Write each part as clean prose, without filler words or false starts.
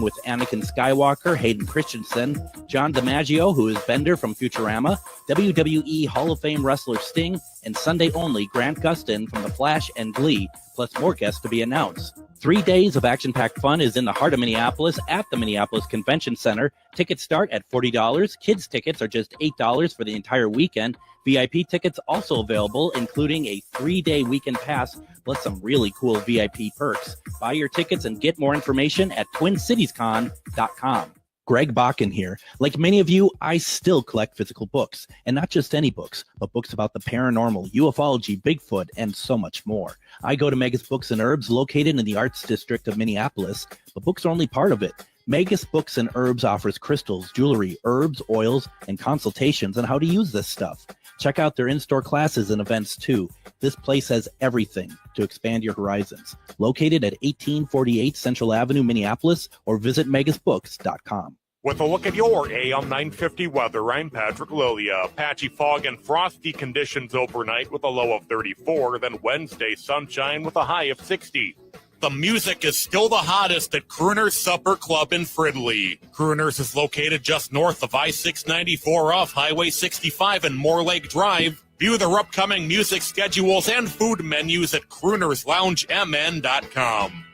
with Anakin Skywalker, Hayden Christensen, John DiMaggio, who is Bender from Futurama, WWE Hall of Fame wrestler Sting, and Sunday only Grant Gustin from The Flash and Glee, plus more guests to be announced. 3 days of action-packed fun is in the heart of Minneapolis at the Minneapolis Convention Center. Tickets start at $40. Kids tickets are just $8 for the entire weekend. VIP tickets also available, including a 3-day weekend pass, plus some really cool VIP perks. Buy your tickets and get more information at TwinCitiesCon.com. Greg Bakun here. Like many of you, I still collect physical books, and not just any books, but books about the paranormal, ufology, Bigfoot, and so much more. I go to Megas Books and Herbs, located in the Arts District of Minneapolis, but books are only part of it. Megas Books and Herbs offers crystals, jewelry, herbs, oils, and consultations on how to use this stuff. Check out their in-store classes and events too. This place has everything to expand your horizons. Located at 1848 Central Avenue, Minneapolis, or visit megasbooks.com. With a look at your AM 950 weather, I'm Patrick Lilia. Patchy fog and frosty conditions overnight with a low of 34, then Wednesday sunshine with a high of 60. The music is still the hottest at Crooner's Supper Club in Fridley. Crooner's is located just north of I-694 off Highway 65 and Moore Lake Drive. View their upcoming music schedules and food menus at croonersloungemn.com.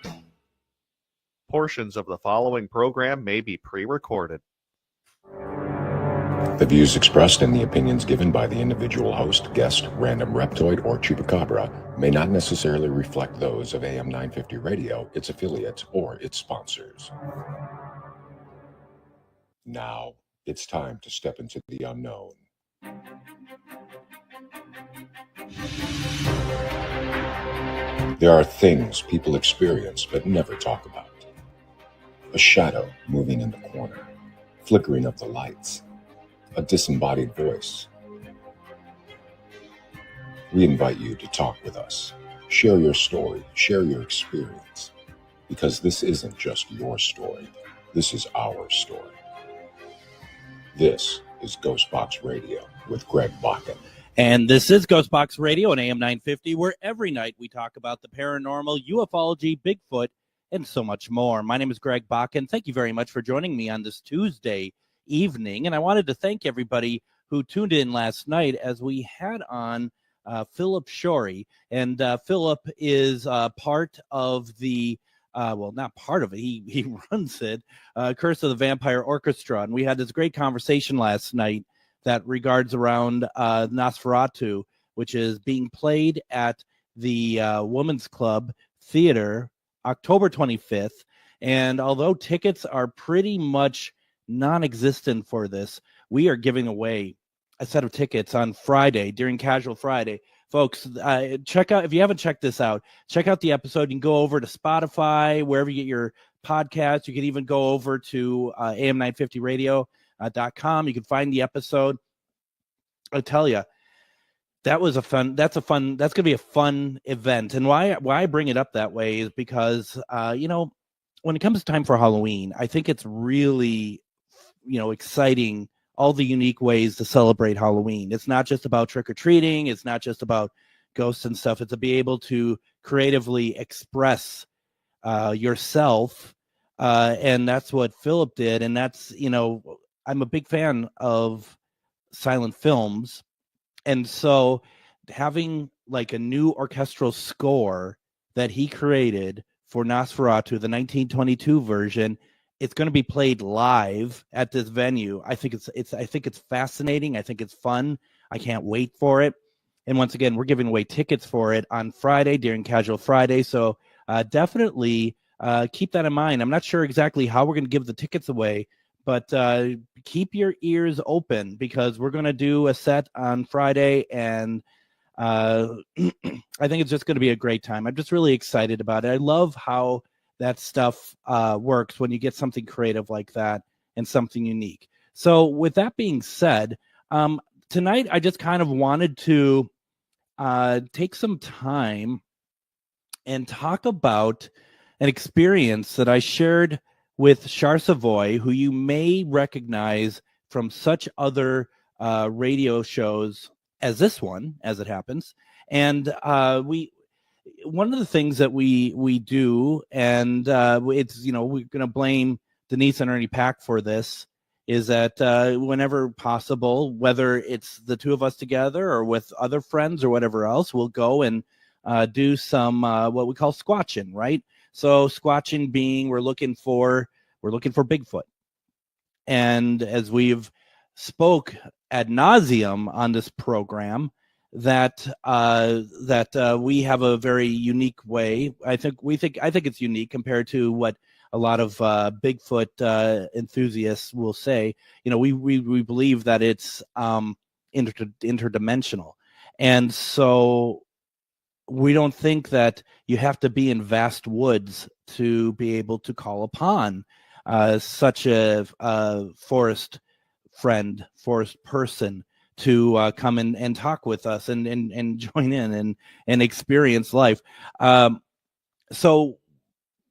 Portions of the following program may be pre-recorded. The views expressed and the opinions given by the individual host, guest, random reptoid, or chupacabra may not necessarily reflect those of AM 950 Radio, its affiliates, or its sponsors. Now, it's time to step into the unknown. There are things people experience but never talk about. A shadow moving in the corner, flickering of the lights, a disembodied voice. We invite you to talk with us. Share your story, share your experience, because this isn't just your story. This is our story. This is GhostBox Radio with Greg Bakun. And this is GhostBox Radio on AM 950, where every night we talk about the paranormal, ufology, Bigfoot, and so much more. My name is Greg Bakun. Thank you very much for joining me on this Tuesday evening. And I wanted to thank everybody who tuned in last night as we had on Philip Shorey. And Philip is part of the, well, not part of it, he runs it, Curse of the Vampire Orchestra. And we had this great conversation last night that regards around Nosferatu, which is being played at the Women's Club Theater October 25th. And although tickets are pretty much non-existent for this, we are giving away a set of tickets on Friday during Casual Friday. Folks, check out, if you haven't checked this out, check out the episode. You can go over to Spotify, wherever you get your podcast. You can even go over to am950radio.com. You can find the episode. I'll tell you, that's going to be a fun event. And why I bring it up that way is because, when it comes time for Halloween, I think it's really, exciting, all the unique ways to celebrate Halloween. It's not just about trick-or-treating. It's not just about ghosts and stuff. It's to be able to creatively express yourself. And that's what Philip did. And that's, I'm a big fan of silent films. And so having like a new orchestral score that he created for Nosferatu, the 1922 version, it's going to be played live at this venue. I think it's fascinating. I think it's fun. I can't wait for it. And once again, we're giving away tickets for it on Friday during Casual Friday. So definitely keep that in mind. I'm not sure exactly how we're going to give the tickets away, but keep your ears open because we're going to do a set on Friday, and I think it's just going to be a great time. I'm just really excited about it. I love how that stuff works when you get something creative like that and something unique. So with that being said, tonight I just kind of wanted to take some time and talk about an experience that I shared with Char Savoie, who you may recognize from such other radio shows as this one, as it happens. And one of the things that we do, and it's, we're going to blame Denise and Ernie Pack for this, is that whenever possible, whether it's the two of us together or with other friends or whatever else, we'll go and do some what we call squatching, right? So squatching being we're looking for Bigfoot. And as we've spoke ad nauseum on this program, that we have a very unique way. I think it's unique compared to what a lot of Bigfoot enthusiasts will say. We believe that it's interdimensional, and so we don't think that you have to be in vast woods to be able to call upon such a forest friend, forest person to come and talk with us and join in and experience life. So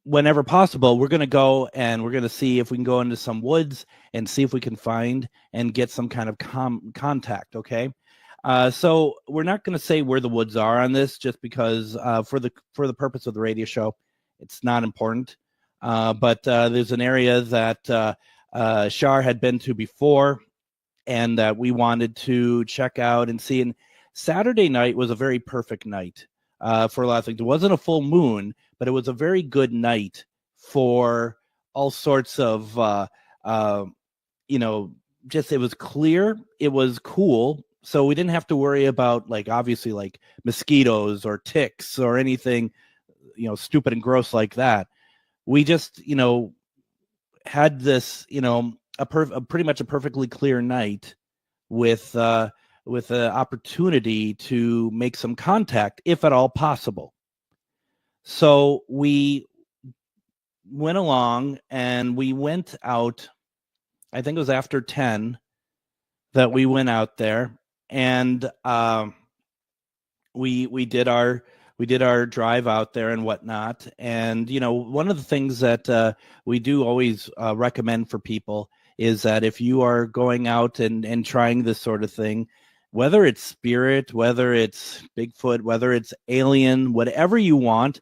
whenever possible, we're going to go and we're going to see if we can go into some woods and see if we can find and get some kind of contact. Okay. So we're not going to say where the woods are on this, just because for the purpose of the radio show, it's not important. But there's an area that Char had been to before, and that we wanted to check out and see. And Saturday night was a very perfect night for a lot of things. It wasn't a full moon, but it was a very good night for all sorts of, just it was clear, it was cool. So we didn't have to worry about, obviously, mosquitoes or ticks or anything, stupid and gross like that. We just, had this, pretty much a perfectly clear night with an opportunity to make some contact, if at all possible. So we went along and we went out. I think it was after 10 that we went out there, and we did our drive out there and whatnot. And one of the things that we do always recommend for people is that if you are going out and trying this sort of thing, whether it's spirit, whether it's Bigfoot, whether it's alien, whatever you want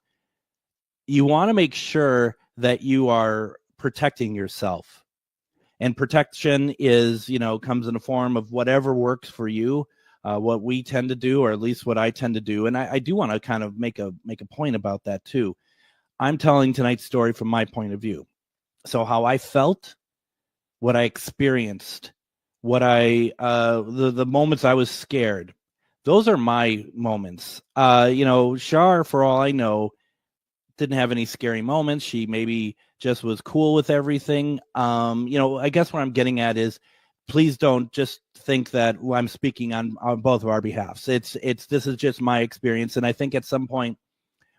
to make sure that you are protecting yourself. And protection is, comes in a form of whatever works for you. What we tend to do, or at least what I tend to do, and I do want to kind of make a point about that too. I'm telling tonight's story from my point of view. So how I felt, what I experienced, what the moments I was scared, those are my moments. Char, for all I know, didn't have any scary moments. She maybe just was cool with everything. I guess what I'm getting at is, please don't just think that I'm speaking on both of our behalfs. This is just my experience, and I think at some point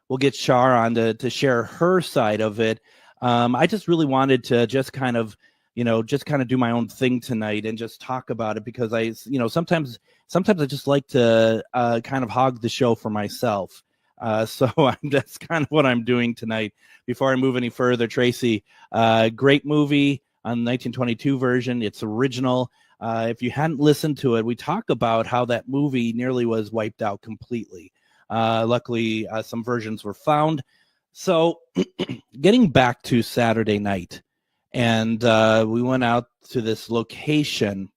we'll get Char on to share her side of it. I just really wanted to just kind of do my own thing tonight and just talk about it, because sometimes I just like to kind of hog the show for myself. So that's kind of what I'm doing tonight. Before I move any further, Tracy, great movie on the 1922 version. It's original. If you hadn't listened to it, we talk about how that movie nearly was wiped out completely. Luckily, some versions were found. So getting back to Saturday night, and we went out to this location,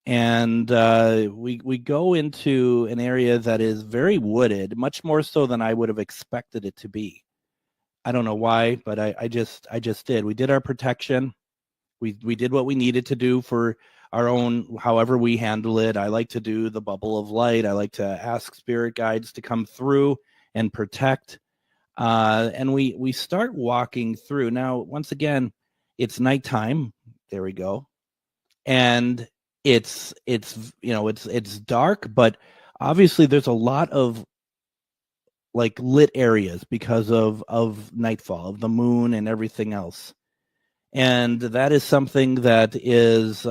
and we go into an area that is very wooded, much more so than I would have expected it to be. I don't know why, but I just did. We did our protection. We did what we needed to do for our own, however we handle it. I like to do the bubble of light. I like to ask spirit guides to come through and protect. And we start walking through. Now, once again, it's nighttime. There we go. And it's dark, but obviously there's a lot of lit areas because of nightfall, of the moon and everything else. And that is something that is,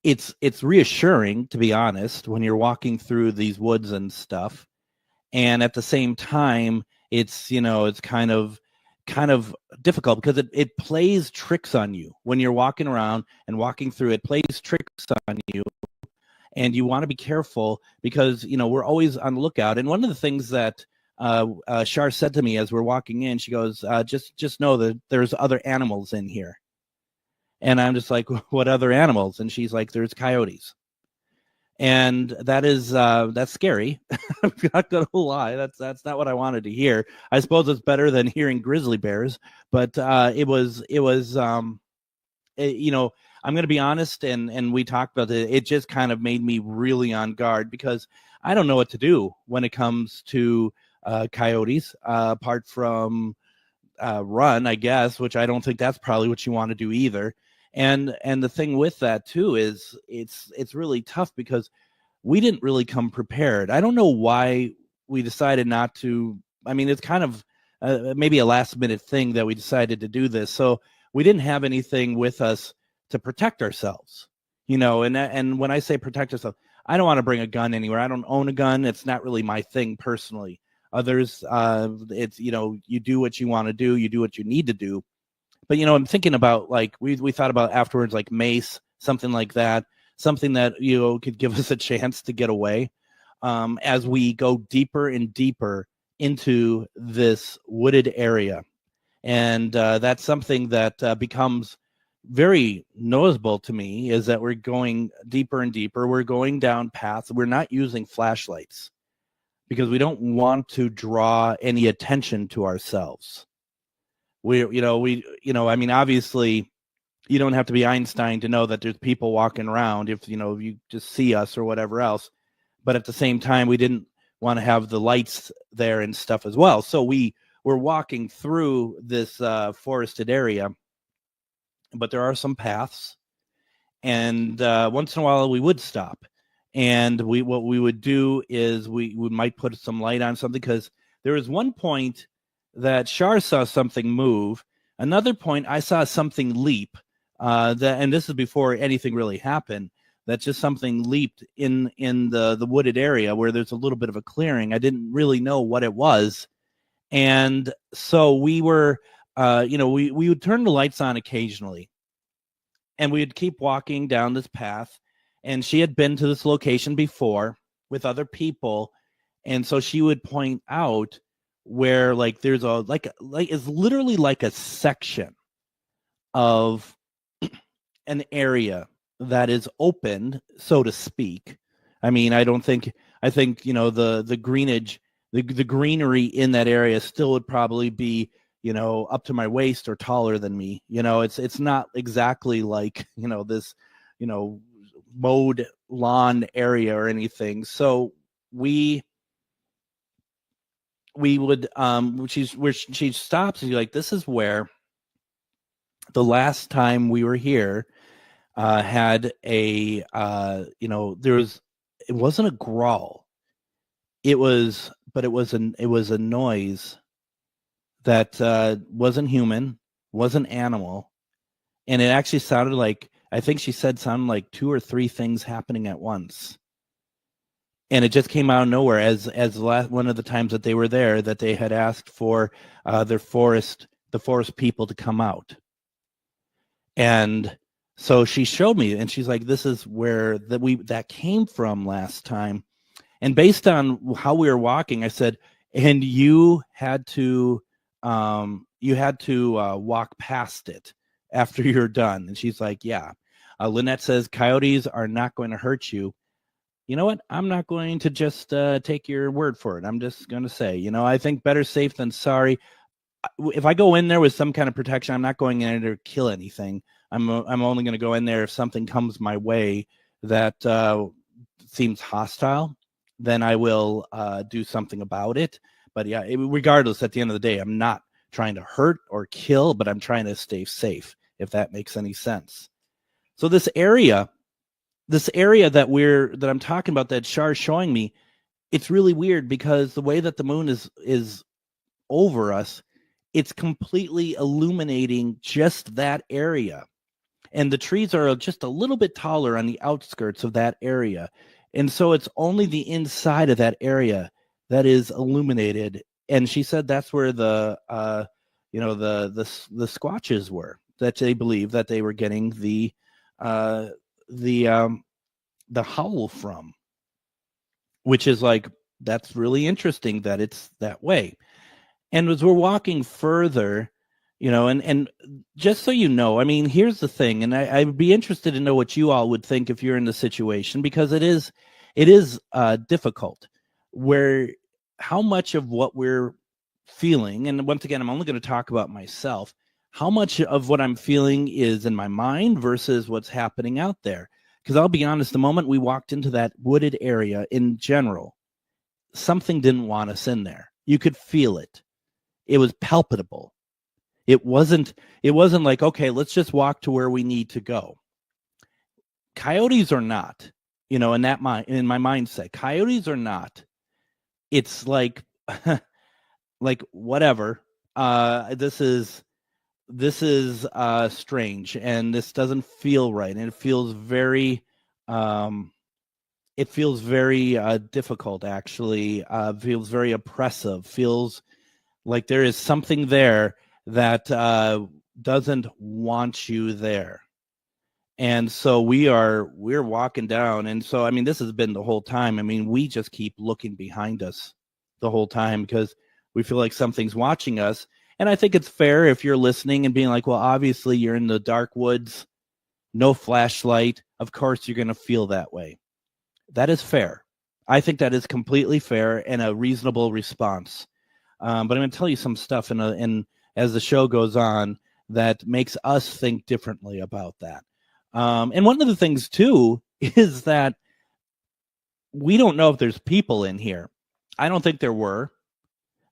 it's reassuring, to be honest, when you're walking through these woods and stuff. And at the same time, it's kind of difficult because it plays tricks on you when you're walking around and walking through. It plays tricks on you, and you want to be careful because we're always on the lookout. And one of the things that Char said to me as we're walking in, she goes, just know that there's other animals in here. And I'm just like, what other animals? And she's like, there's coyotes. And that is that's scary. I'm not gonna lie. That's not what I wanted to hear. I suppose it's better than hearing grizzly bears, but it was you know, I'm gonna be honest, and we talked about it. It just kind of made me really on guard because I don't know what to do when it comes to coyotes, apart from run, I guess, which I don't think that's probably what you want to do either. And the thing with that too is it's really tough because we didn't really come prepared. I don't know why we decided not to. I mean, it's kind of maybe a last minute thing that we decided to do this. So we didn't have anything with us to protect ourselves, you know. And when I say protect ourselves, I don't want to bring a gun anywhere. I don't own a gun. It's not really my thing personally. Others, it's, you know, you do what you want to do. You do what you need to do. But, you know, I'm thinking about, like, we thought about afterwards, like mace, something like that, something that, you know, could give us a chance to get away as we go deeper and deeper into this wooded area. And that's something that becomes very noticeable to me, is that we're going deeper and deeper. We're going down paths. We're not using flashlights because we don't want to draw any attention to ourselves. I mean, obviously, you don't have to be Einstein to know that there's people walking around if, you know, you just see us or whatever else. But at the same time, we didn't want to have the lights there and stuff as well. So we were walking through this forested area, but there are some paths. And once in a while, we would stop. And what we would do is we might put some light on something, because there was one point that Char saw something move. Another point, I saw something leap. And this is before anything really happened. That just something leaped in the wooded area where there's a little bit of a clearing. I didn't really know what it was, and so we were, we would turn the lights on occasionally, and we would keep walking down this path. And she had been to this location before with other people, and so she would point out where, like, there's it's literally like a section of an area that is open, so to speak. I mean, I think, you know, the greenage, the greenery in that area still would probably be, you know, up to my waist or taller than me. You know, it's not exactly like, you know, this, you know, mowed lawn area or anything. So we would she stops and you're like, this is where the last time we were here had a it wasn't a growl, it was a noise that wasn't human, wasn't animal, and it actually sounded like, I think she said, sounded like 2 or 3 things happening at once. And it just came out of nowhere, as one of the times that they were there, that they had asked for the forest people to come out. And so she showed me, and she's like, this is where that came from last time. And based on how we were walking, I said, and you had to walk past it after you're done. And she's like, yeah. Lynette says, coyotes are not going to hurt you. You know what? I'm not going to just take your word for it. I'm just going to say, you know, I think better safe than sorry. If I go in there with some kind of protection, I'm not going in there to kill anything. I'm only going to go in there if something comes my way that seems hostile. Then I will do something about it. But yeah, regardless, at the end of the day, I'm not trying to hurt or kill, but I'm trying to stay safe, if that makes any sense. So this area that I'm talking about, that Char's showing me, it's really weird because the way that the moon is over us, it's completely illuminating just that area. And the trees are just a little bit taller on the outskirts of that area. And so it's only the inside of that area that is illuminated. And she said that's where the Squatches were, that they believe that they were getting the howl from, which is like that's really interesting that it's that way. And as we're walking further, and just so you know, I mean, here's the thing, and I'd be interested to know what you all would think if you're in the situation, because it is difficult, where how much of what we're feeling, and once again, I'm only going to talk about myself, how much of what I'm feeling is in my mind versus what's happening out there. Because I'll be honest, the moment we walked into that wooded area in general, something didn't want us in there. You could feel it. It was palpable. It wasn't like, okay, let's just walk to where we need to go. Coyotes are not, in my mindset, coyotes are not. It's like, like whatever. This is strange, and this doesn't feel right, and it feels very difficult, actually. Feels very oppressive, feels like there is something there that doesn't want you there. And so we're walking down, and so I mean, this has been the whole time. I mean, we just keep looking behind us the whole time because we feel like something's watching us. And I think it's fair if you're listening and being like, well, obviously you're in the dark woods, no flashlight. Of course you're going to feel that way. That is fair. I think that is completely fair and a reasonable response. But I'm going to tell you some stuff in as the show goes on that makes us think differently about that. And one of the things, too, is that we don't know if there's people in here. I don't think there were.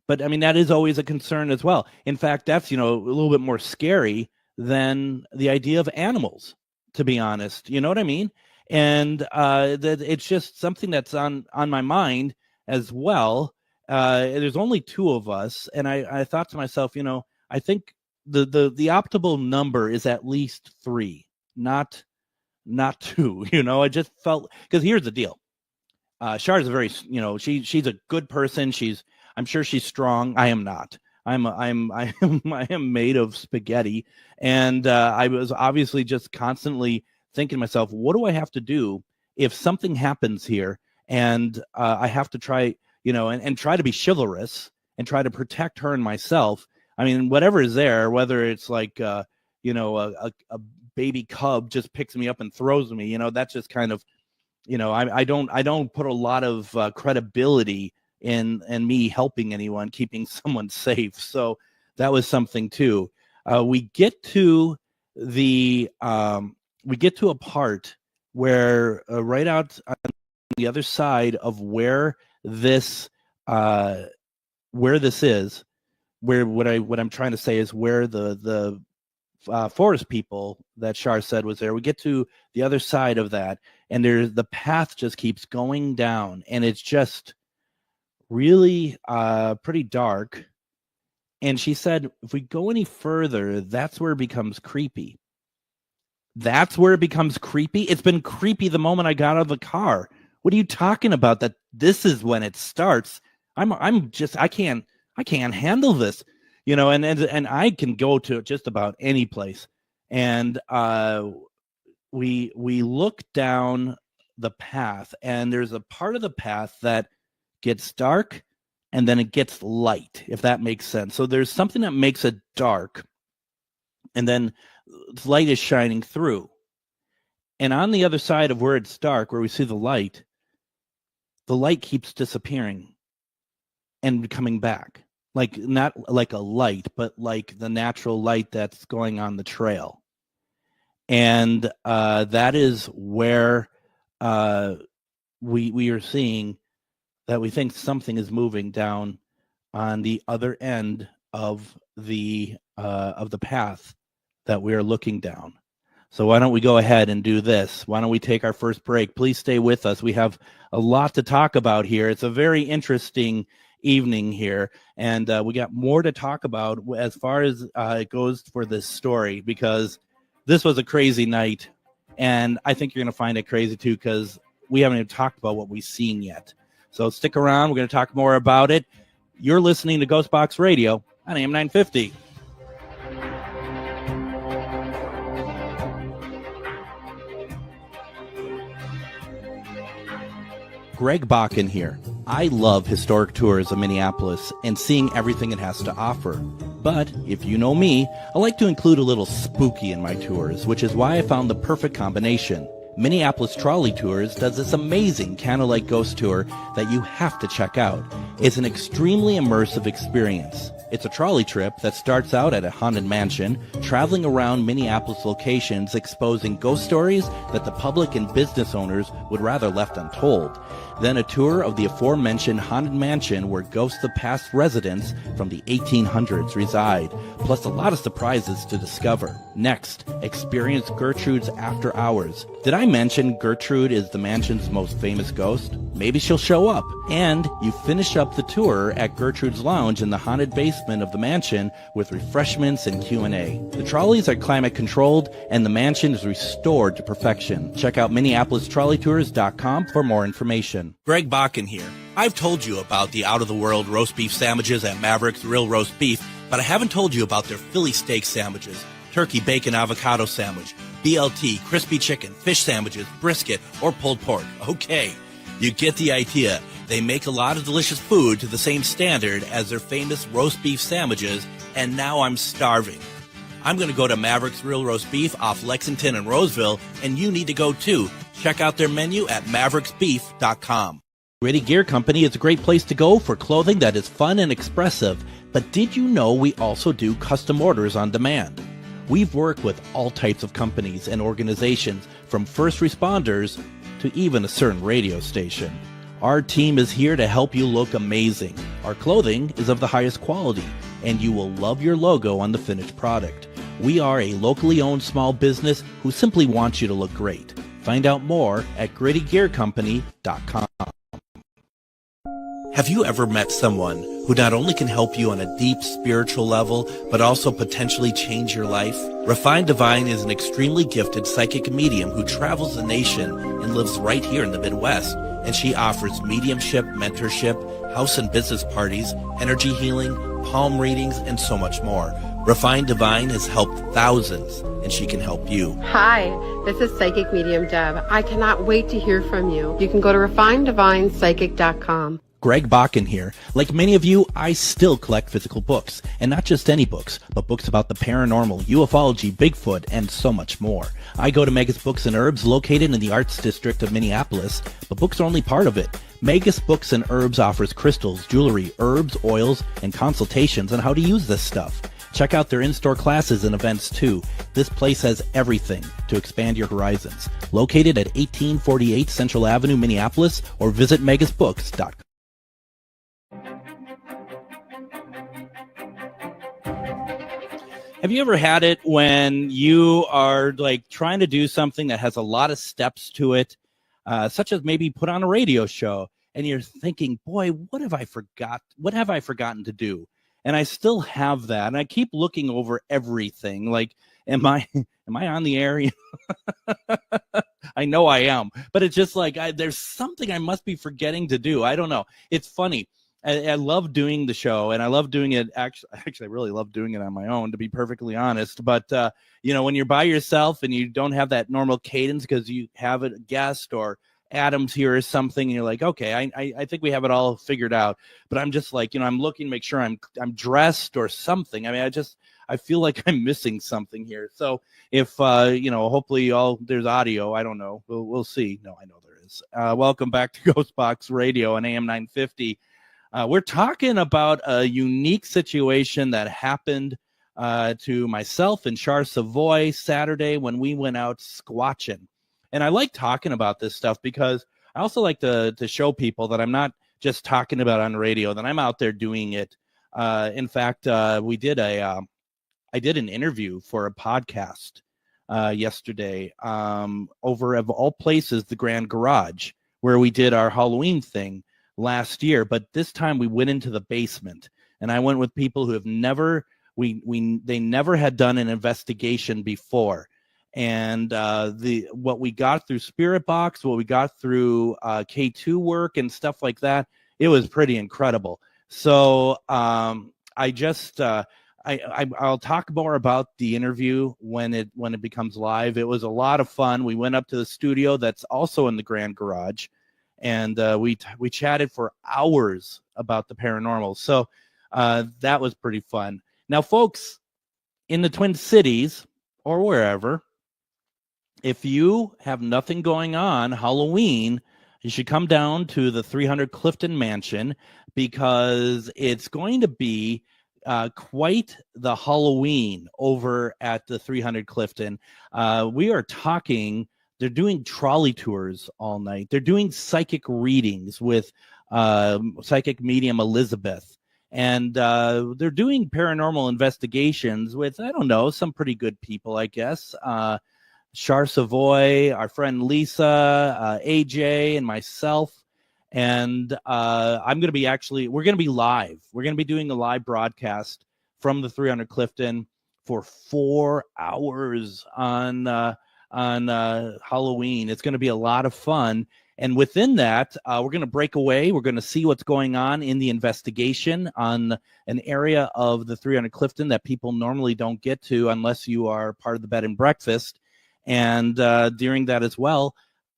But, I mean, that is always a concern as well. In fact, that's, a little bit more scary than the idea of animals, to be honest. You know what I mean? And that it's just something that's on my mind as well. There's only two of us. And I thought to myself, I think the optimal number is at least 3, not 2. I just felt, because here's the deal. Char is a very, she's a good person. I'm sure she's strong. I am not. I am made of spaghetti. And I was obviously just constantly thinking to myself, what do I have to do if something happens here? And I have to try, and try to be chivalrous and try to protect her and myself. I mean, whatever is there, whether it's like, a baby cub just picks me up and throws me, that's just kind of, I don't put a lot of credibility in me helping anyone, keeping someone safe. So that was something too. We get to a part where right out on the other side of where this is, where what I'm trying to say is where the forest people that Char said was there. We get to the other side of that, and the path just keeps going down, and it's just really pretty dark. And she said, if we go any further, that's where it becomes creepy. That's where it becomes creepy. It's been creepy the moment I got out of the car. What are you talking about? That this is when it starts. I can't handle this, and I can go to just about any place. And we look down the path, and there's a part of the path that gets dark and then it gets light, if that makes sense. So there's something that makes it dark, and then light is shining through. And on the other side of where it's dark, where we see the light keeps disappearing and coming back. Like, not like a light, but like the natural light that's going on the trail. And that is where we are seeing that we think something is moving down on the other end of the path that we are looking down. So why don't we go ahead and do this? Why don't we take our first break? Please stay with us. We have a lot to talk about here. It's a very interesting evening here, and we got more to talk about as far as it goes for this story, because this was a crazy night, and I think you're going to find it crazy too, because we haven't even talked about what we've seen yet. So stick around. We're going to talk more about it. You're listening to GhostBox Radio on AM 950. Greg Bakun here. I love historic tours of Minneapolis and seeing everything it has to offer. But if you know me, I like to include a little spooky in my tours, which is why I found the perfect combination. Minneapolis Trolley Tours does this amazing candlelight ghost tour that you have to check out. It's an extremely immersive experience. It's a trolley trip that starts out at a haunted mansion, traveling around Minneapolis locations exposing ghost stories that the public and business owners would rather left untold. Then a tour of the aforementioned haunted mansion where ghosts of past residents from the 1800s reside, plus a lot of surprises to discover. Next, experience Gertrude's After Hours. Did I mention Gertrude is the mansion's most famous ghost? Maybe she'll show up. And you finish up the tour at Gertrude's Lounge in the haunted basement of the mansion with refreshments and Q&A. The trolleys are climate controlled and the mansion is restored to perfection. Check out MinneapolisTrolleyTours.com for more information. Greg Bakun here. I've told you about the out-of-the-world roast beef sandwiches at Maverick's Real Roast Beef, but I haven't told you about their Philly steak sandwiches, turkey bacon avocado sandwich, BLT, crispy chicken, fish sandwiches, brisket, or pulled pork. Okay, you get the idea. They make a lot of delicious food to the same standard as their famous roast beef sandwiches, and now I'm starving. I'm going to go to Maverick's Real Roast Beef off Lexington and Roseville, and you need to go too. Check out their menu at mavericksbeef.com. Gritty Gear Company is a great place to go for clothing that is fun and expressive. But did you know we also do custom orders on demand? We've worked with all types of companies and organizations, from first responders to even a certain radio station. Our team is here to help you look amazing. Our clothing is of the highest quality, and you will love your logo on the finished product. We are a locally owned small business who simply wants you to look great. Find out more at grittygearcompany.com. Have you ever met someone who not only can help you on a deep spiritual level, but also potentially change your life? Refined Divine is an extremely gifted psychic medium who travels the nation and lives right here in the Midwest. And she offers mediumship, mentorship, house and business parties, energy healing, palm readings, and so much more. Refined Divine has helped thousands, and she can help you. Hi, this is Psychic Medium Deb. I cannot wait to hear from you. You can go to refineddivinepsychic.com. Greg Bakun here. Like many of you, I still collect physical books, and not just any books, but books about the paranormal, ufology, Bigfoot, and so much more. I go to Megas Books and Herbs, located in the Arts District of Minneapolis, but books are only part of it. Megas Books and Herbs offers crystals, jewelry, herbs, oils, and consultations on how to use this stuff. Check out their in-store classes and events too. This place has everything to expand your horizons. Located at 1848 Central Avenue, Minneapolis, or visit megasbooks.com. Have you ever had it when you are like trying to do something that has a lot of steps to it, such as maybe put on a radio show, and you're thinking, boy, what have I forgotten to do? And I still have that, and I keep looking over everything. Like, am I on the air? I know I am, but it's just like there's something I must be forgetting to do. I don't know. It's funny. I love doing the show, and I love doing it. Actually, I really love doing it on my own, to be perfectly honest. But, when you're by yourself and you don't have that normal cadence because you have a guest or Adam's here or something, and you're like, okay, I think we have it all figured out. But I'm just like, I'm looking to make sure I'm dressed or something. I mean, I feel like I'm missing something here. So if, hopefully there's audio. I don't know. We'll see. No, I know there is. Welcome back to GhostBox Radio on AM 950. We're talking about a unique situation that happened to myself and Char Savoie Saturday when we went out squatching. And I like talking about this stuff because I also like to show people that I'm not just talking about it on the radio, that I'm out there doing it. In fact, I did an interview for a podcast yesterday over, of all places, the Grand Garage, where we did our Halloween thing last year, but this time we went into the basement, and I went with people who have never had done an investigation before, and what we got through Spirit Box, what we got through K2 work and stuff like that, it was pretty incredible. So I'll talk more about the interview when it becomes live. It was a lot of fun. We went up to the studio that's also in the Grand Garage. and we chatted for hours about the paranormal. So that was pretty fun. Now, folks in the Twin Cities or wherever, if you have nothing going on Halloween, you should come down to the 300 Clifton Mansion, because it's going to be quite the Halloween over at the 300 Clifton. We are talking, they're doing trolley tours all night. They're doing psychic readings with psychic medium Elizabeth. And they're doing paranormal investigations with, I don't know, some pretty good people, I guess. Char Savoie, our friend Lisa, AJ, and myself. And we're going to be live. We're going to be doing a live broadcast from the 300 Clifton for 4 hours on Halloween. It's going to be a lot of fun. And within that, we're going to break away. We're going to see what's going on in the investigation on an area of the 300 Clifton that people normally don't get to unless you are part of the bed and breakfast. And during that as well,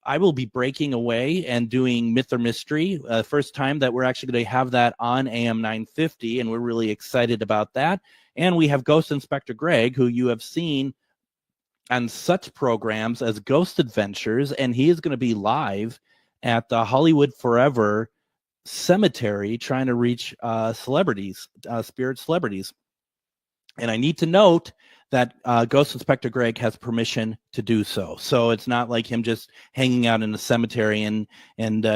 I will be breaking away and doing Myth or Mystery. First time that we're actually going to have that on AM 950, and we're really excited about that. And we have Ghost Inspector Greg, who you have seen on such programs as Ghost Adventures, and he is going to be live at the Hollywood Forever Cemetery trying to reach celebrities, spirit celebrities. And I need to note that Ghost Inspector Greg has permission to do so. So it's not like him just hanging out in the cemetery and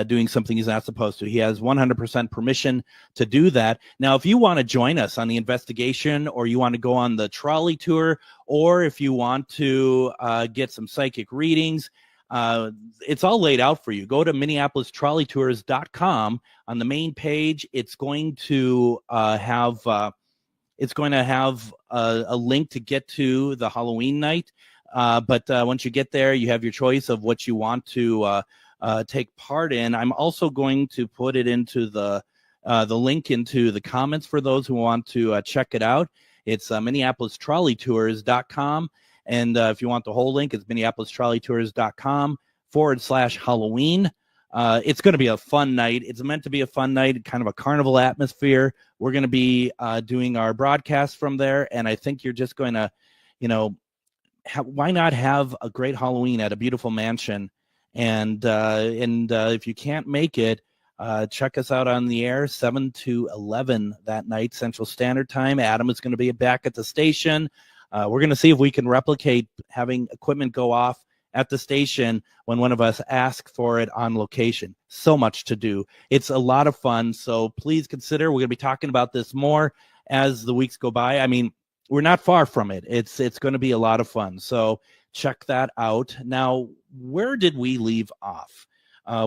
doing something he's not supposed to. He has 100% permission to do that. Now, if you want to join us on the investigation, or you want to go on the trolley tour, or if you want to get some psychic readings, it's all laid out for you. Go to MinneapolisTrolleyTours.com. On the main page, it's going to have a link to get to the Halloween night. But once you get there, you have your choice of what you want to take part in. I'm also going to put it into the link into the comments for those who want to check it out. It's MinneapolisTrolleyTours.com. And if you want the whole link, it's MinneapolisTrolleyTours.com/Halloween. It's going to be a fun night. It's meant to be a fun night, kind of a carnival atmosphere. We're going to be doing our broadcast from there, and I think you're just going to, why not have a great Halloween at a beautiful mansion? And if you can't make it, check us out on the air 7 to 11 that night, Central Standard Time. Adam is going to be back at the station. We're going to see if we can replicate having equipment go off at the station when one of us asks for it on location. So much to do. It's a lot of fun. So please consider, we're going to be talking about this more as the weeks go by. I mean, we're not far from it. It's going to be a lot of fun. So check that out. Now, where did we leave off?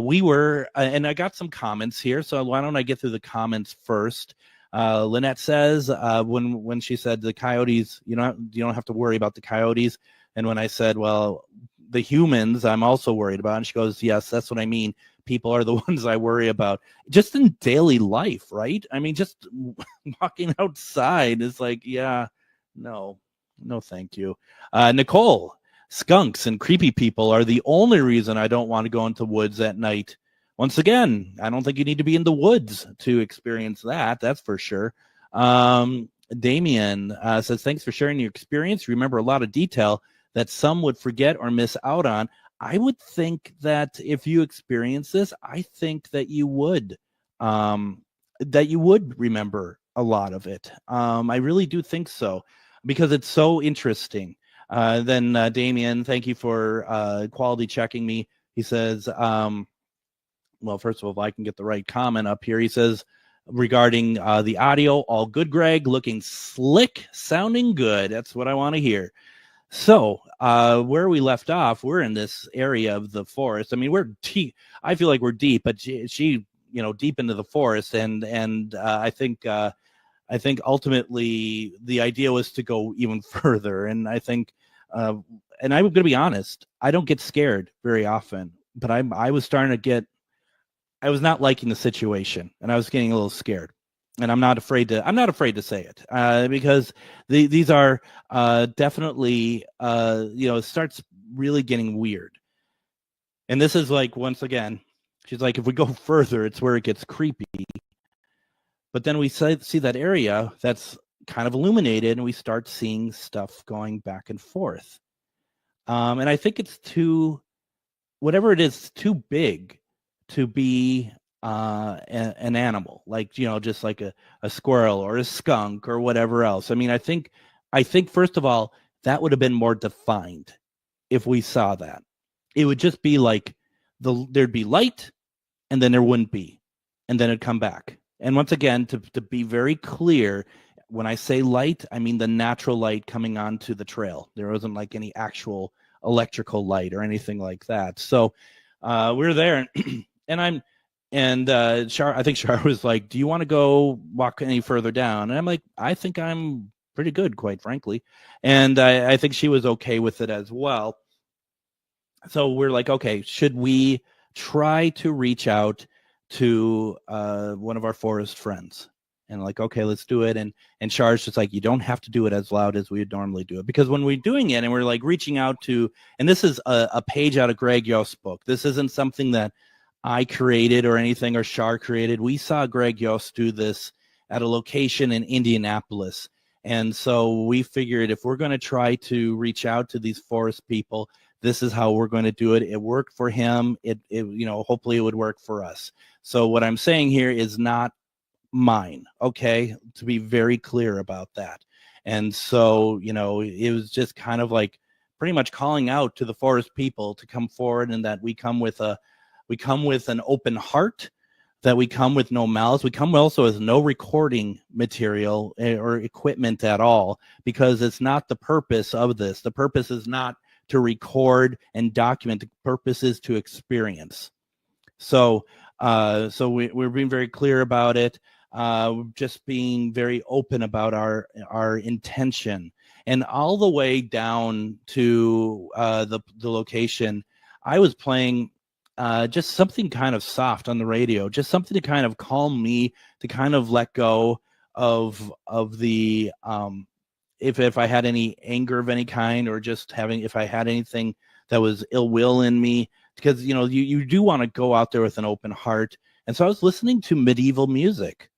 We were, and I got some comments here. So why don't I get through the comments first? Lynette says, when she said the coyotes, you don't have to worry about the coyotes. And when I said, well, the humans I'm also worried about, and she goes, yes, that's what I mean. People are the ones I worry about just in daily life, right? I mean, just walking outside is like, yeah, no, thank you. Nicole, skunks and creepy people are the only reason I don't want to go into woods at night. Once again, I don't think you need to be in the woods to experience that. That's for sure. Damien says, thanks for sharing your experience. Remember a lot of detail that some would forget or miss out on. I would think that if you experience this, I think that you would remember a lot of it. I really do think so, because it's so interesting. Then Damien, thank you for quality checking me. He says, well, first of all, if I can get the right comment up here, he says, regarding the audio, all good, Greg, looking slick, sounding good. That's what I want to hear. So where we left off, we're in this area of the forest. I mean, we're deep. I feel like we're deep, but she deep into the forest. And I think ultimately the idea was to go even further. And I think, and I'm going to be honest, I don't get scared very often, but I was starting to get, I was not liking the situation, and I was getting a little scared. And I'm not afraid to say it, because these are definitely, it starts really getting weird. And this is like, once again, She's like, if we go further, it's where it gets creepy. But then we see that area that's kind of illuminated, and we start seeing stuff going back and forth. And I think it's whatever it is, too big to be an animal, like, just like a squirrel or a skunk or whatever else. I mean, I think first of all, that would have been more defined if we saw that. It would just be like there'd be light, and then there wouldn't be, and then it'd come back. And once again, to be very clear, when I say light, I mean the natural light coming onto the trail. There wasn't like any actual electrical light or anything like that. So we're there, and Char, I think Char was like, do you want to go walk any further down? And I'm like, I think I'm pretty good, quite frankly. And I think she was okay with it as well. So we're like, okay, should we try to reach out to one of our forest friends? And like, okay, let's do it. And Char's just like, you don't have to do it as loud as we would normally do it. Because when we're doing it and we're like reaching out to, and this is a page out of Greg Yost's book. This isn't something that I created or anything, or Char created. We saw Greg Yost do this at a location in Indianapolis. And so we figured if we're going to try to reach out to these forest people, this is how we're going to do it. It worked for him. It hopefully it would work for us. So what I'm saying here is not mine, okay? To be very clear about that. And so, it was just kind of like pretty much calling out to the forest people to come forward, and that we come with an open heart, that we come with no malice. We come also with no recording material or equipment at all, because it's not the purpose of this. The purpose is not to record and document. The purpose is to experience. So we're being very clear about it. Just being very open about our intention, and all the way down to the location. I was playing just something kind of soft on the radio, just something to kind of calm me, to kind of let go of the if I had any anger of any kind, or just if I had anything that was ill will in me, because you do want to go out there with an open heart. And so I was listening to medieval music,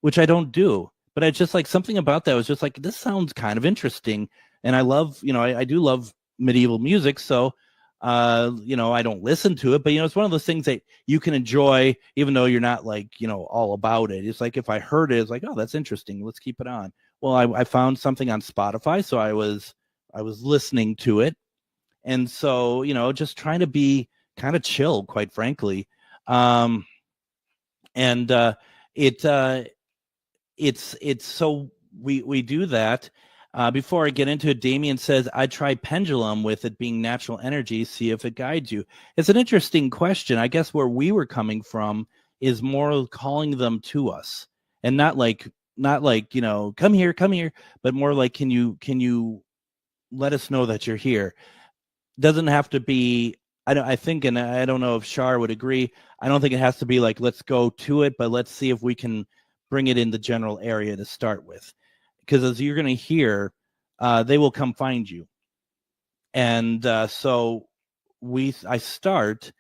which I don't do, but it's just like something about that was just like, this sounds kind of interesting. And I love, I do love medieval music. So I don't listen to it, but it's one of those things that you can enjoy even though you're not like all about it. It's like, if I heard it, it's like, oh, that's interesting, let's keep it on. Well, I found something on Spotify, so I was listening to it. And so just trying to be kind of chill, quite frankly. It's so we do that. Before I get into it, Damien says, I try pendulum with it being natural energy, see if it guides you. It's an interesting question. I guess where we were coming from is more calling them to us, and not like come here, but more like, can you let us know that you're here? Doesn't have to be, I think, and I don't know if Char would agree, I don't think it has to be like, let's go to it, but let's see if we can bring it in the general area to start with. Because as you're going to hear, they will come find you. And so I start,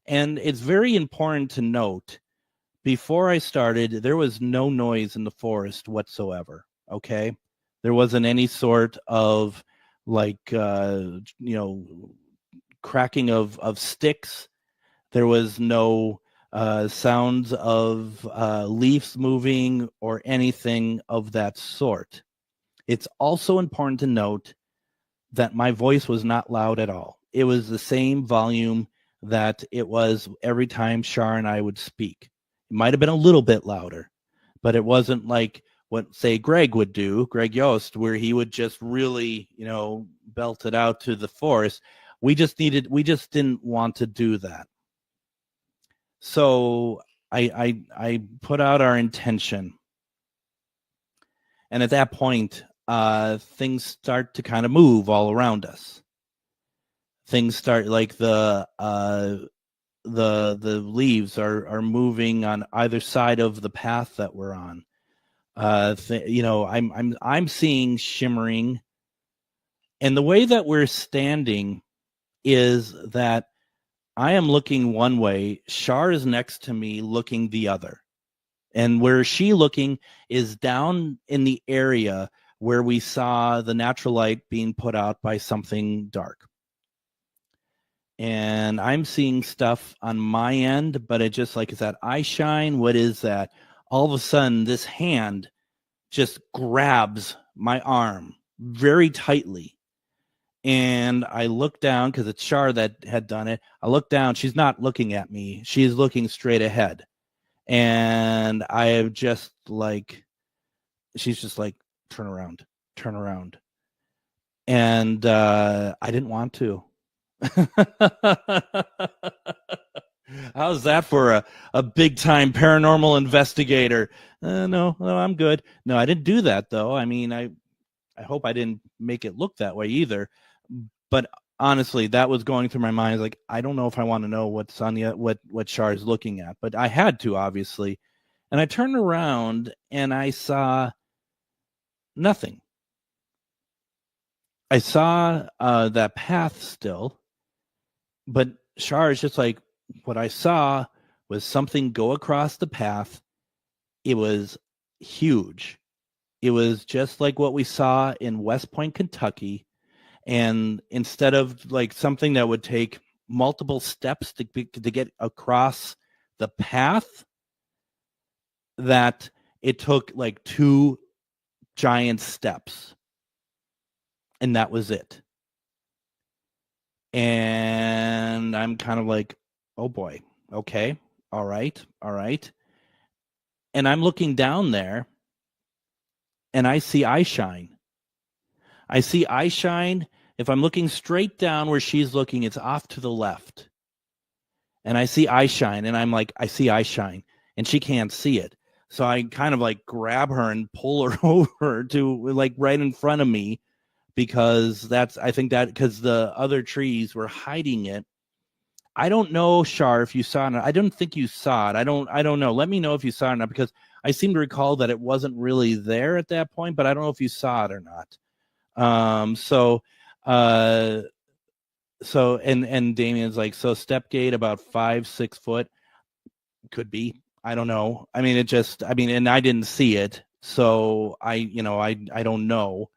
and it's very important to note, before I started, there was no noise in the forest whatsoever, okay? There wasn't any sort of like, cracking of sticks. There was no sounds of leaves moving or anything of that sort. It's also important to note that my voice was not loud at all. It was the same volume that it was every time Char and I would speak. It might have been a little bit louder, but it wasn't like what, say, Greg would do, Greg Yost, where he would just really, belt it out to the forest. We just didn't want to do that. So I put out our intention. And at that point, things start to kind of move all around us. Things start like the leaves are moving on either side of the path that we're on. I'm seeing shimmering, and the way that we're standing is that I am looking one way. Char is next to me looking the other. And where she looking is down in the area where we saw the natural light being put out by something dark. And I'm seeing stuff on my end, but it just like, is that eye shine? What is that? All of a sudden, this hand just grabs my arm very tightly. And I look down because it's Char that had done it. I look down. She's not looking at me. She's looking straight ahead. And I have just like, she's just like, turn around. And I didn't want to. How's that for a big time paranormal investigator? No, I'm good. No, I didn't do that though. I mean, I hope I didn't make it look that way either. But honestly, that was going through my mind. Like, I don't know if I want to know what Char is looking at, but I had to, obviously. And I turned around and I saw nothing. I saw that path still, but Char is just like, what I saw was something go across the path. It was huge. It was just like what we saw in West Point, Kentucky. And instead of like something that would take multiple steps to get across the path, that it took like 2 giant steps. And that was it. And I'm kind of like, oh boy, okay, all right. And I'm looking down there and I see eye shine. If I'm looking straight down where she's looking, it's off to the left. And I see eye shine, and I'm like, I see eye shine, and she can't see it. So I kind of like grab her and pull her over to like right in front of me, because because the other trees were hiding it. I don't know, Char, if you saw it. I don't think you saw it. I don't know. Let me know if you saw it or not, because I seem to recall that it wasn't really there at that point, but I don't know if you saw it or not. And Damien's like, so step gate about 5-6 foot, could be, I don't know. I mean, and I didn't see it, so I don't know,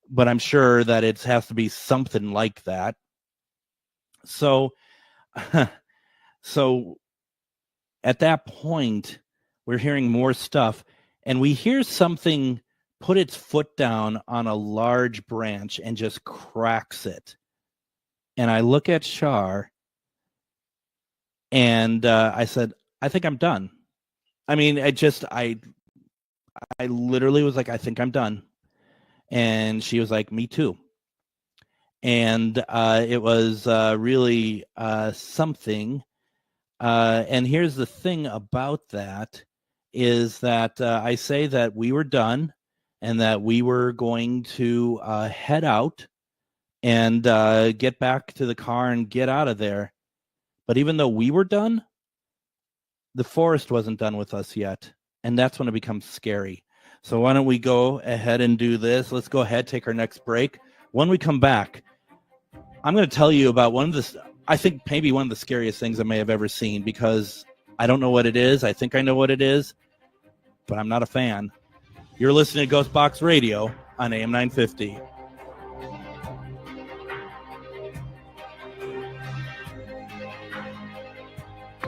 but I'm sure that it has to be something like that. So at that point, we're hearing more stuff, and we hear something put its foot down on a large branch and just cracks it. And I look at Char, and I said, I think I'm done. I mean, I literally was like, I think I'm done. And she was like, me too. And it was really something. And here's the thing about that, is that I say that we were done, and that we were going to head out and get back to the car and get out of there. But even though we were done, the forest wasn't done with us yet. And that's when it becomes scary. So why don't we go ahead and do this? Let's go ahead, take our next break. When we come back, I'm going to tell you about I think maybe one of the scariest things I may have ever seen, because I don't know what it is. I think I know what it is, but I'm not a fan. You're listening to GhostBox Radio on AM 950.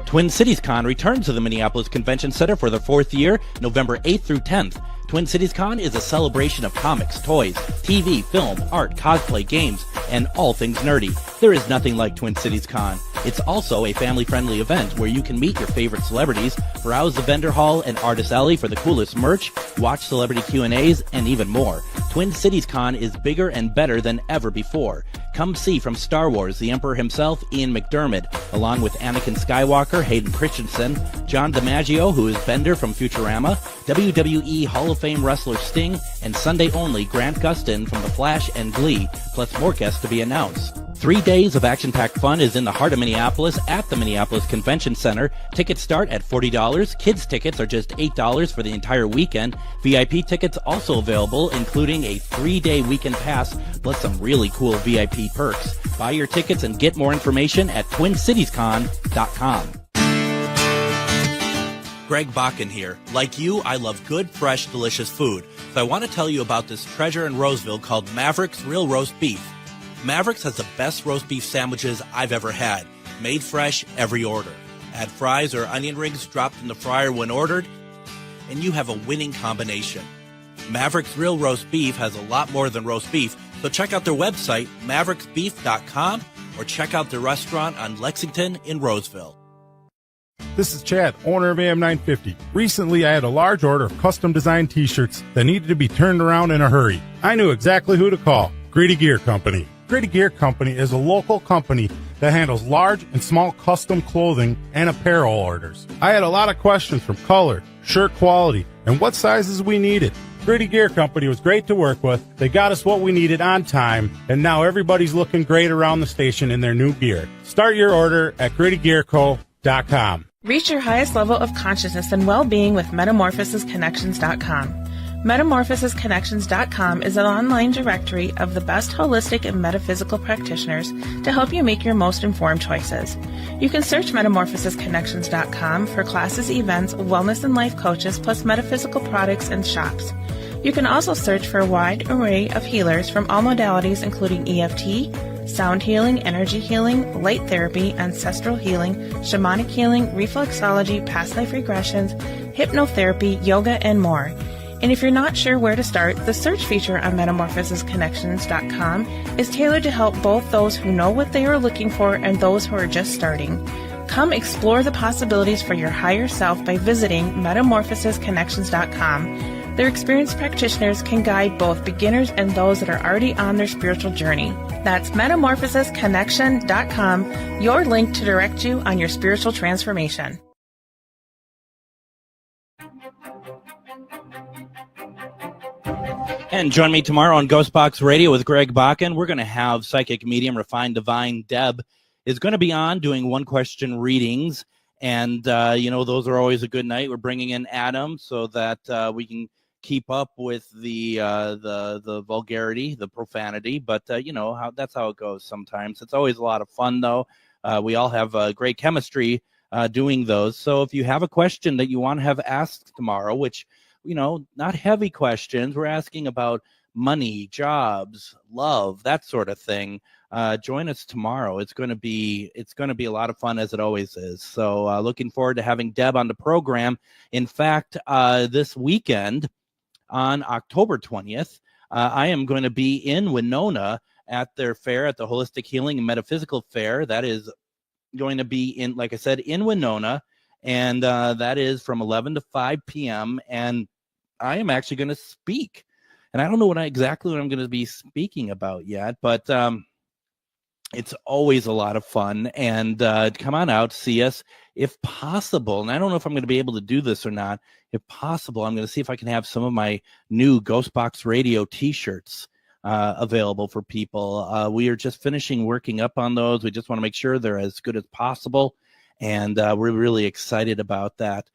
Twin Cities Con returns to the Minneapolis Convention Center for the 4th year, November 8th through 10th. Twin Cities Con is a celebration of comics, toys, TV, film, art, cosplay, games, and all things nerdy. There is nothing like Twin Cities Con. It's also a family-friendly event where you can meet your favorite celebrities, browse the vendor hall and artist alley for the coolest merch, watch celebrity Q&As, and even more. Twin Cities Con is bigger and better than ever before. Come see from Star Wars the Emperor himself, Ian McDiarmid, along with Anakin Skywalker, Hayden Christensen, John DiMaggio, who is Bender from Futurama, WWE Hall of Fame wrestler Sting, and Sunday only Grant Gustin from The Flash and Glee, plus more guests to be announced. 3 days of action-packed fun is in the heart of Minneapolis at the Minneapolis Convention Center. Tickets start at $40. Kids tickets are just $8 for the entire weekend. VIP tickets also available, including a 3-day weekend pass, plus some really cool VIP perks. Buy your tickets and get more information at TwinCitiesCon.com. Greg Bakun here. Like you, I love good, fresh, delicious food. So I want to tell you about this treasure in Roseville called Maverick's Real Roast Beef. Maverick's has the best roast beef sandwiches I've ever had. Made fresh every order. Add fries or onion rings dropped in the fryer when ordered, and you have a winning combination. Maverick's Real Roast Beef has a lot more than roast beef, so check out their website, mavericksbeef.com, or check out their restaurant on Lexington in Roseville. This is Chad, owner of AM950. Recently, I had a large order of custom-designed T-shirts that needed to be turned around in a hurry. I knew exactly who to call. Grady Gear Company. Grady Gear Company is a local company that handles large and small custom clothing and apparel orders. I had a lot of questions from color, shirt quality, and what sizes we needed. Grady Gear Company was great to work with. They got us what we needed on time, and now everybody's looking great around the station in their new gear. Start your order at GradyGearCo.com. Reach your highest level of consciousness and well-being with MetamorphosisConnections.com. MetamorphosisConnections.com is an online directory of the best holistic and metaphysical practitioners to help you make your most informed choices. You can search MetamorphosisConnections.com for classes, events, wellness and life coaches, plus metaphysical products and shops. You can also search for a wide array of healers from all modalities, including EFT, sound healing, energy healing, light therapy, ancestral healing, shamanic healing, reflexology, past life regressions, hypnotherapy, yoga, and more. And if you're not sure where to start, the search feature on MetamorphosisConnections.com is tailored to help both those who know what they are looking for and those who are just starting. Come explore the possibilities for your higher self by visiting MetamorphosisConnections.com. Their experienced practitioners can guide both beginners and those that are already on their spiritual journey. That's MetamorphosisConnection.com, your link to direct you on your spiritual transformation. And join me tomorrow on GhostBox Radio with Greg Bakun. We're going to have psychic medium, refined divine Deb is going to be on doing one-question readings. And, those are always a good night. We're bringing in Adam so that we can keep up with the vulgarity, the profanity. But, that's how it goes sometimes. It's always a lot of fun, though. We all have great chemistry doing those. So if you have a question that you want to have asked tomorrow, which not heavy questions. We're asking about money, jobs, love, that sort of thing. Join us tomorrow. It's going to be a lot of fun, as it always is. So looking forward to having Deb on the program. In fact, this weekend on October 20th, I am going to be in Winona at their fair, at the Holistic Healing and Metaphysical Fair. That is going to be in, like I said, in Winona. And that is from 11 to 5 p.m. And I am actually going to speak. And I don't know exactly what I'm going to be speaking about yet, but it's always a lot of fun. And come on out, see us if possible. And I don't know if I'm going to be able to do this or not. If possible, I'm going to see if I can have some of my new GhostBox Radio T-shirts available for people. We are just finishing working up on those. We just want to make sure they're as good as possible. And we're really excited about that.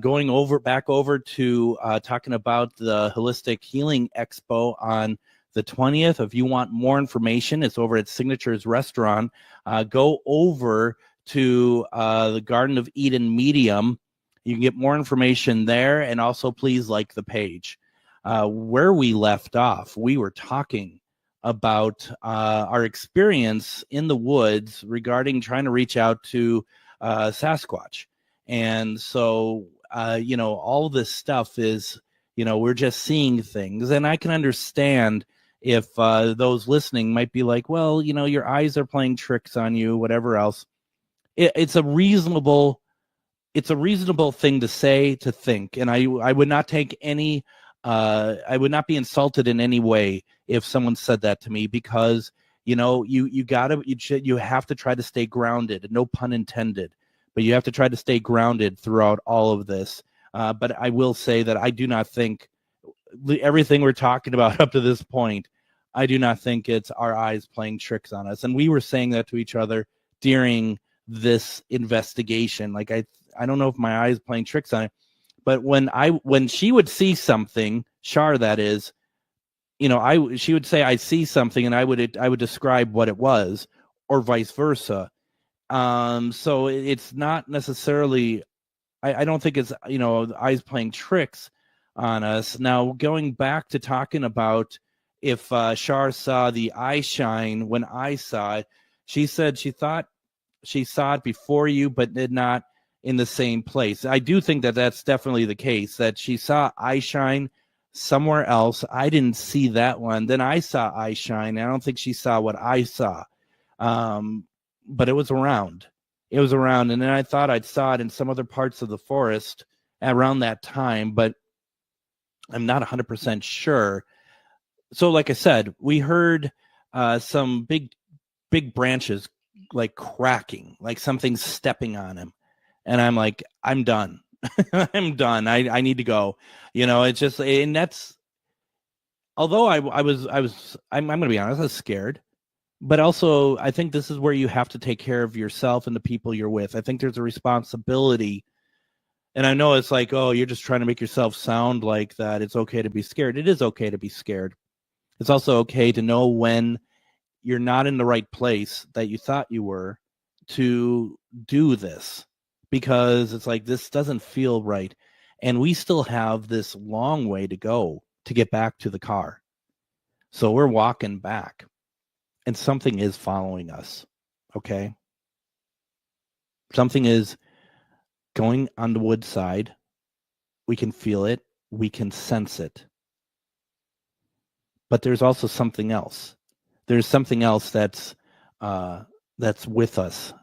Going back over to talking about the Holistic Healing Expo on the 20th. If you want more information, it's over at Signature's Restaurant. Go over to the Garden of Eden Medium. You can get more information there, and also please like the page. Where we left off, we were talking about our experience in the woods regarding trying to reach out to Sasquatch. And so, all this stuff is, we're just seeing things. And I can understand if those listening might be like, well, your eyes are playing tricks on you, whatever else. It's a reasonable thing to say, to think. And I would not take any, I would not be insulted in any way if someone said that to me, because, you have to try to stay grounded, no pun intended. But you have to try to stay grounded throughout all of this. But I will say that I do not think everything we're talking about up to this point I do not think it's our eyes playing tricks on us. And we were saying that to each other during this investigation. Like, I don't know if my eyes playing tricks on it, but when she would see something, Char, that is, she would say, I see something, and I would describe what it was, or vice versa. So it's not necessarily, I don't think it's, eyes playing tricks on us. Now, going back to talking about if Char saw the eye shine when I saw it, she said she thought she saw it before you, but did not in the same place. I do think that that's definitely the case, that she saw eye shine somewhere else. I didn't see that one. Then I saw eye shine. I don't think she saw what I saw. But it was around. It was around. And then I thought I saw it in some other parts of the forest around that time, but I'm not 100% sure. So like I said, we heard some big branches like cracking, like something's stepping on him. And I'm like, I'm done. I'm done. I need to go. It's just, and that's, although I'm going to be honest, I was scared. But also, I think this is where you have to take care of yourself and the people you're with. I think there's a responsibility. And I know it's like, oh, you're just trying to make yourself sound like that. It's okay to be scared. It is okay to be scared. It's also okay to know when you're not in the right place that you thought you were to do this, because it's like, this doesn't feel right. And we still have this long way to go to get back to the car. So we're walking back. And something is following us, okay? Something is going on the wood side. We can feel it. We can sense it. But there's also something else. There's something else that's with us,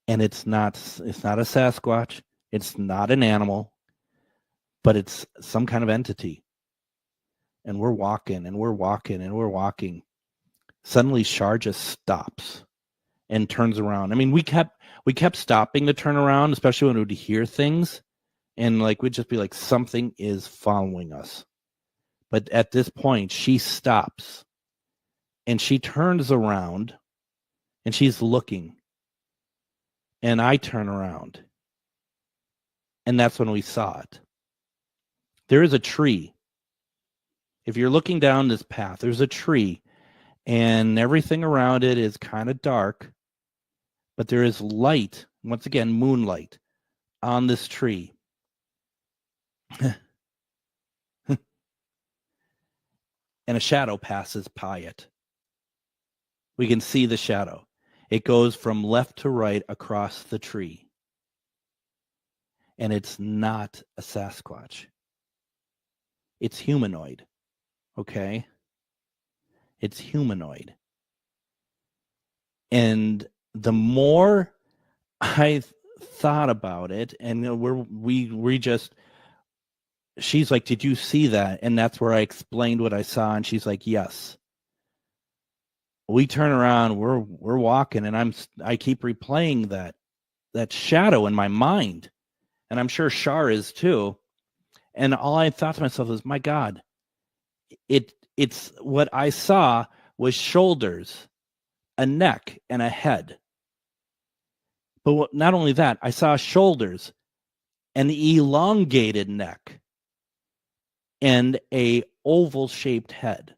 and it's not a Sasquatch. It's not an animal, but it's some kind of entity. And we're walking, and we're walking, and we're walking. Suddenly, Char just stops and turns around. I mean, we kept stopping to turn around, especially when we would hear things, and like we'd just be like, something is following us. But at this point, she stops, and she turns around, and she's looking, and I turn around, and that's when we saw it. There is a tree. If you're looking down this path, there's a tree. And everything around it is kind of dark, but there is light, once again, moonlight, on this tree. And a shadow passes by it. We can see the shadow. It goes from left to right across the tree. And it's not a Sasquatch. It's humanoid, okay? It's humanoid. And the more I thought about it, and she's like, did you see that? And that's where I explained what I saw, and she's like, yes. We turn around, we're walking, and I keep replaying that shadow in my mind. And I'm sure Char is too. And all I thought to myself was, my God, it's what I saw was shoulders, a neck, and a head. But not only that, I saw shoulders, an elongated neck, and a oval-shaped head.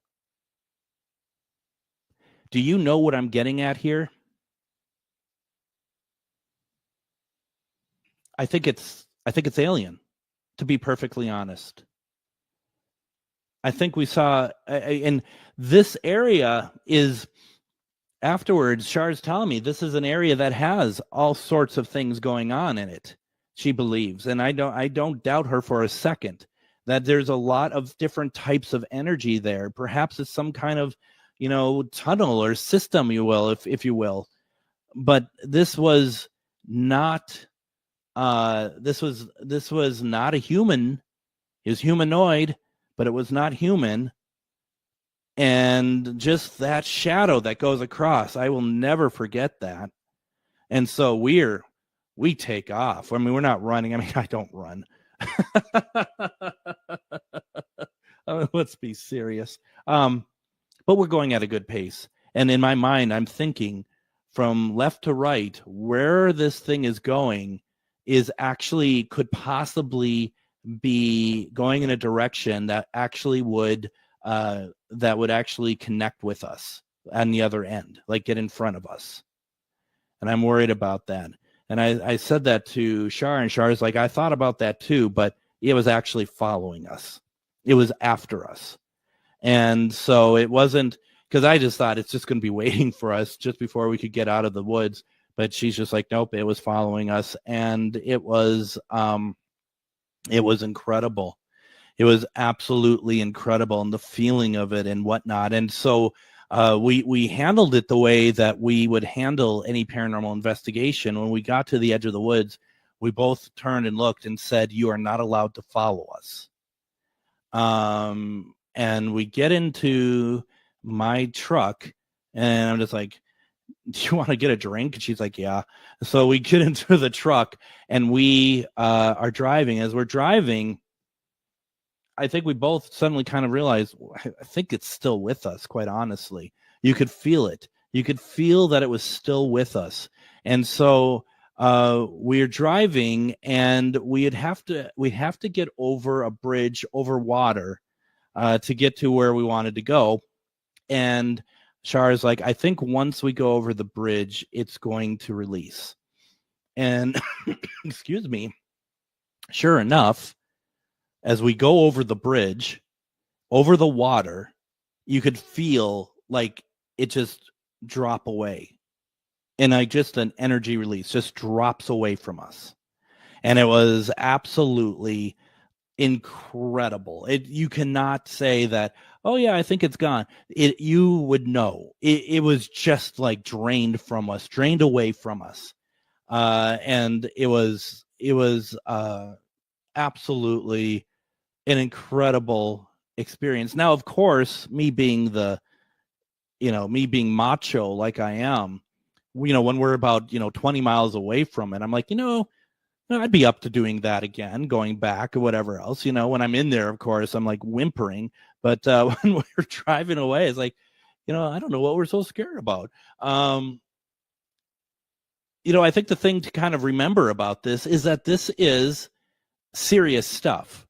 Do you know what I'm getting at here? I think it's alien, to be perfectly honest. I think we saw, and this area is, afterwards, Char's telling me this is an area that has all sorts of things going on in it, she believes. And I don't doubt her for a second that there's a lot of different types of energy there. Perhaps it's some kind of, tunnel or system, if you will. But this was not, this was not a human. It was humanoid, but it was not human. And just that shadow that goes across, I will never forget that. And so we take off. I mean, we're not running. I mean, I don't run. Let's be serious. but we're going at a good pace. And in my mind, I'm thinking from left to right, where this thing is going is actually could possibly be going in a direction that actually would actually connect with us on the other end, like get in front of us. And I'm worried about that. And I said that to Char, and Char's like, I thought about that too, but it was actually following us. It was after us. And so it wasn't, because I just thought it's just going to be waiting for us just before we could get out of the woods. But she's just like, nope, it was following us. And it was incredible. It was absolutely incredible, and the feeling of it and whatnot. And so we handled it the way that we would handle any paranormal investigation. When we got to the edge of the woods, we both turned and looked and said, you are not allowed to follow us. And we get into my truck, and I'm just like, do you want to get a drink? And she's like, yeah. So we get into the truck, and we are driving. As we're driving, I think we both suddenly kind of realized, I think it's still with us, quite honestly. You could feel it. You could feel that it was still with us. And so we're driving, and we'd have to get over a bridge over water to get to where we wanted to go. And Char is like, I think once we go over the bridge, it's going to release. And excuse me, sure enough, as we go over the bridge, over the water, you could feel like it just drop away. And like just an energy release just drops away from us. And it was absolutely incredible. You cannot say that, oh yeah, I think it's gone. You would know. It was just like drained away from us. And it was absolutely an incredible experience. Now, of course, me being macho like I am, when we're about 20 miles away from it, I'm like, I'd be up to doing that again, going back or whatever else. When I'm in there, of course, I'm like whimpering. But when we're driving away, it's like, I don't know what we're so scared about. I think the thing to kind of remember about this is that this is serious stuff.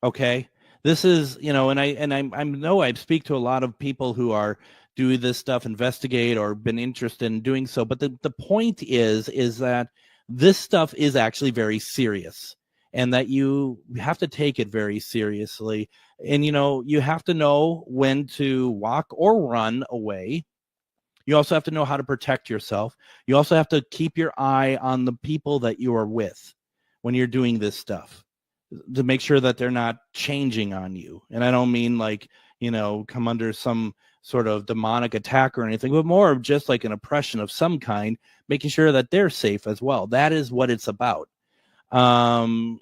Okay, this is, and I know I speak to a lot of people who are do this stuff, investigate, or been interested in doing so. But the point is that this stuff is actually very serious, and that you have to take it very seriously. And, you have to know when to walk or run away. You also have to know how to protect yourself. You also have to keep your eye on the people that you are with when you're doing this stuff, to make sure that they're not changing on you. And I don't mean like, come under some sort of demonic attack or anything, but more of just like an oppression of some kind, making sure that they're safe as well. That is what it's about. And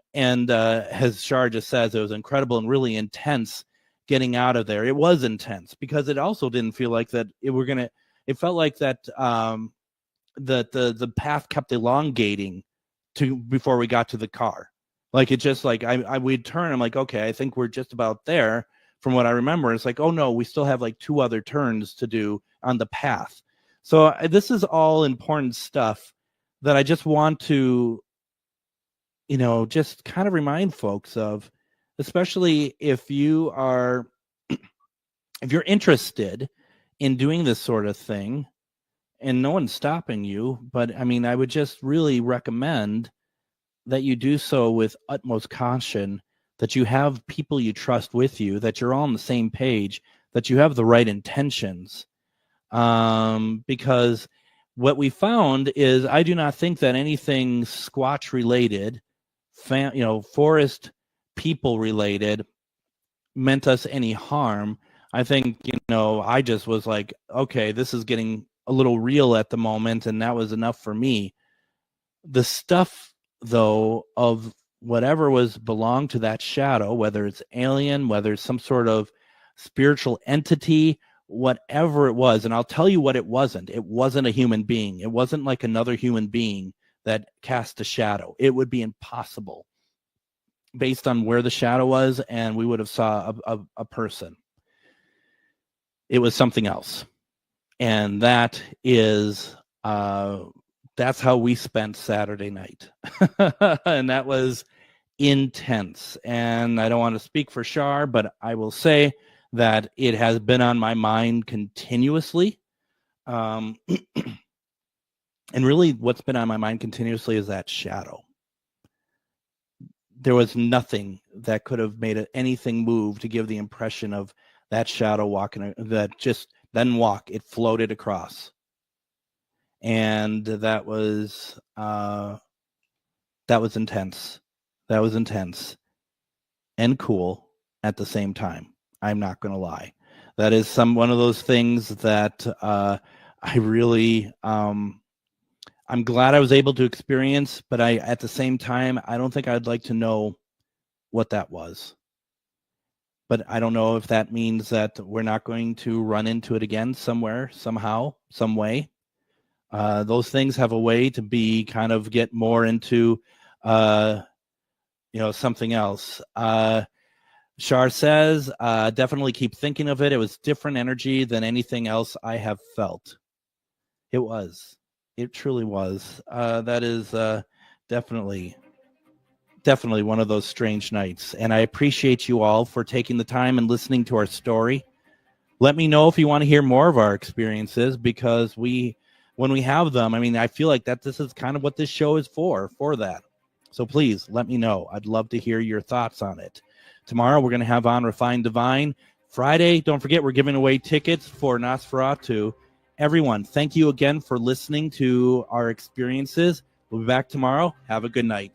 as Char just says, it was incredible and really intense getting out of there. It was intense because it also didn't feel like that it felt like that the path kept elongating before we got to the car. Like it just like we'd turn. I'm like, okay, I think we're just about there. From what I remember, it's like, oh no, we still have like 2 other turns to do on the path. So this is all important stuff that I just want to, just kind of remind folks of, especially if you're interested in doing this sort of thing, and no one's stopping you. But I mean, I would just really recommend that you do so with utmost caution, that you have people you trust with you, that you're all on the same page, that you have the right intentions. Because what we found is, I do not think that anything Squatch related, forest people related, meant us any harm. I think, I just was like, okay, this is getting a little real at the moment, and that was enough for me. The stuff, though, of whatever belonged to that shadow, whether it's alien, whether it's some sort of spiritual entity, whatever it was, and I'll tell you what it wasn't. It wasn't a human being. It wasn't like another human being that cast a shadow. It would be impossible based on where the shadow was, and we would have saw a person. it was something else. And that is, that's how we spent Saturday night. And that was intense. And I don't want to speak for Char, but I will say that it has been on my mind continuously. And really what's been on my mind continuously is that shadow. There was nothing that could have made anything move to give the impression of that shadow walking, that just doesn't walk. It floated across. And that was intense. That was intense and cool at the same time. I'm not going to lie. That is one of those things that I really, I'm glad I was able to experience, but at the same time, I don't think I'd like to know what that was. But I don't know if that means that we're not going to run into it again somewhere, somehow, some way. Those things have a way to be kind of get more into, something else. Char says, definitely keep thinking of it. It was different energy than anything else I have felt. It was. It truly was. That is definitely one of those strange nights. And I appreciate you all for taking the time and listening to our story. Let me know if you want to hear more of our experiences, because when we have them, I mean, I feel like that this is kind of what this show is for that. So please let me know. I'd love to hear your thoughts on it. Tomorrow we're going to have on Refined Divine. Friday, don't forget, we're giving away tickets for Nosferatu. Everyone, thank you again for listening to our experiences. We'll be back tomorrow. Have a good night.